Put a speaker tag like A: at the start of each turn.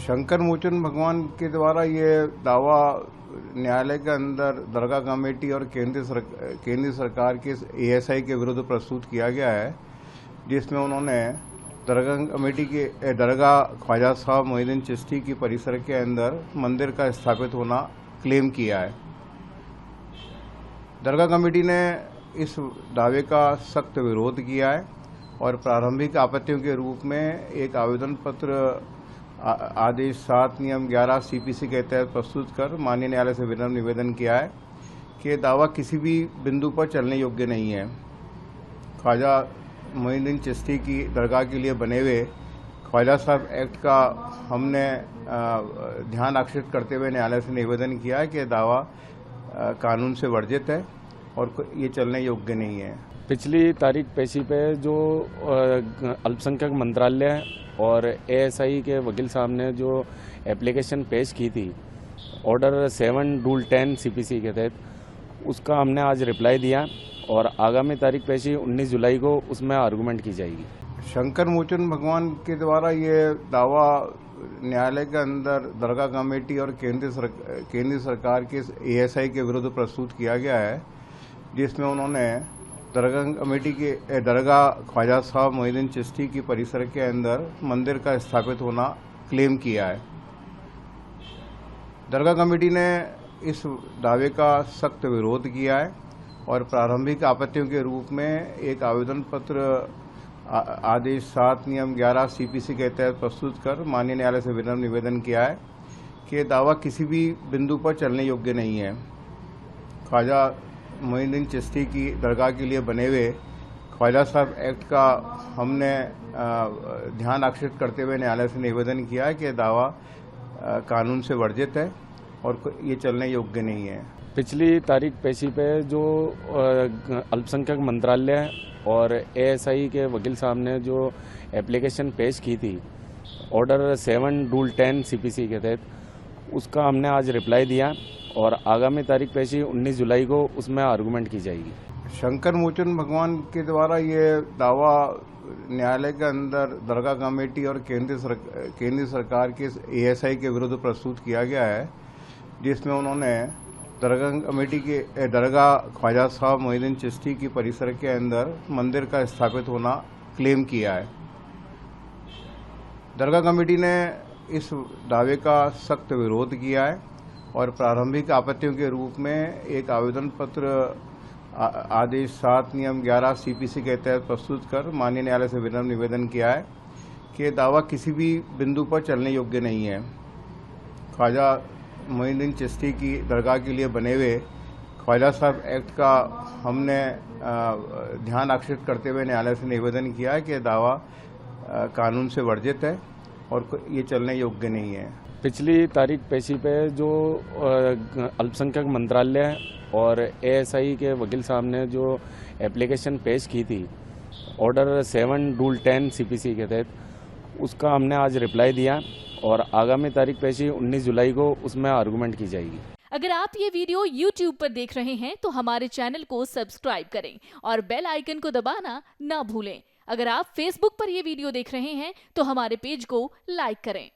A: शंकर मोचन भगवान के द्वारा ये दावा न्यायालय के अंदर दरगाह कमेटी और केंद्र सरकार के एएसआई के विरुद्ध प्रस्तुत किया गया है, जिसमें उन्होंने दरगाह कमेटी के दरगाह ख्वाजा साहब मोइनुद्दीन चिश्ती की परिसर के अंदर मंदिर का स्थापित होना क्लेम किया है। दरगाह कमेटी ने इस दावे का सख्त विरोध किया है और प्रारंभिक आपत्तियों के रूप में एक आवेदन पत्र आदेश 7 नियम 11 सीपीसी के तहत प्रस्तुत कर माननीय न्यायालय से विनम्र निवेदन किया है कि दावा किसी भी बिंदु पर चलने योग्य नहीं है। ख्वाजा मोइनुद्दीन चिश्ती की दरगाह के लिए बने हुए ख्वाजा साहब एक्ट का हमने ध्यान आकर्षित करते हुए न्यायालय से निवेदन किया है कि दावा कानून से वर्जित है और ये चलने योग्य नहीं है।
B: पिछली तारीख पेशी पे जो अल्पसंख्यक मंत्रालय और एएसआई के वकील साहब ने जो एप्लीकेशन पेश की थी ऑर्डर 7 रूल 10 सीपीसी के तहत, उसका हमने आज रिप्लाई दिया और आगामी तारीख पेशी 19 जुलाई को उसमें आर्गूमेंट की जाएगी।
A: शंकर मोचन भगवान के द्वारा ये दावा न्यायालय के अंदर दरगाह कमेटी और केंद्र सरकार के एएसआई के विरुद्ध प्रस्तुत किया गया है, जिसमें उन्होंने दरगाह कमेटी के दरगाह ख्वाजा साहब मोइनुद्दीन चिश्ती की परिसर के अंदर मंदिर का स्थापित होना क्लेम किया है। दरगाह कमेटी ने इस दावे का सख्त विरोध किया है और प्रारंभिक आपत्तियों के रूप में एक आवेदन पत्र आदेश 7 नियम 11 सीपीसी के तहत प्रस्तुत कर माननीय न्यायालय से विनम्र निवेदन किया है कि दावा किसी भी बिंदु पर चलने योग्य नहीं है। ख्वाजा मोइनुद्दीन चिश्ती की दरगाह के लिए बने हुए ख्वाजा साहब एक्ट का हमने ध्यान आकर्षित करते हुए न्यायालय से निवेदन किया है कि दावा कानून से वर्जित है और ये चलने योग्य नहीं है।
B: पिछली तारीख पेशी पे जो अल्पसंख्यक मंत्रालय और एएसआई के वकील साहब ने जो एप्लीकेशन पेश की थी ऑर्डर 7 रूल 10 सीपीसी के तहत, उसका हमने आज रिप्लाई दिया और आगामी तारीख पेशी 19 जुलाई को उसमें आर्गूमेंट की जाएगी।
A: शंकर मोचन भगवान के द्वारा ये दावा न्यायालय के अंदर दरगाह कमेटी और केंद्र सरकार के एएसआई के विरुद्ध प्रस्तुत किया गया है, जिसमें उन्होंने दरगाह कमेटी के दरगाह ख्वाजा साहब मोइनुद्दीन चिश्ती की परिसर के अंदर मंदिर का स्थापित होना क्लेम किया है। दरगाह कमेटी ने इस दावे का सख्त विरोध किया है और प्रारंभिक आपत्तियों के रूप में एक आवेदन पत्र आदेश 7 नियम 11 सीपीसी के तहत प्रस्तुत कर माननीय न्यायालय से विनम्र निवेदन किया है कि दावा किसी भी बिंदु पर चलने योग्य नहीं है। ख्वाजा मोइनुद्दीन चिश्ती की दरगाह के लिए बने हुए ख्वाजा साहब एक्ट का हमने ध्यान आकर्षित करते हुए न्यायालय से निवेदन किया है कि दावा कानून से वर्जित है और ये चलने योग्य नहीं है।
B: पिछली तारीख पेशी पे जो अल्पसंख्यक मंत्रालय और एएसआई के वकील साहब ने जो एप्लीकेशन पेश की थी ऑर्डर 7 रूल 10 सीपीसी के तहत, उसका हमने आज रिप्लाई दिया और आगामी तारीख पेशी 19 जुलाई को उसमें आर्गूमेंट की जाएगी।
C: अगर आप ये वीडियो YouTube पर देख रहे हैं तो हमारे चैनल को सब्सक्राइब करें और बेल आइकन को दबाना ना भूलें। अगर आप Facebook पर ये वीडियो देख रहे हैं तो हमारे पेज को लाइक करें।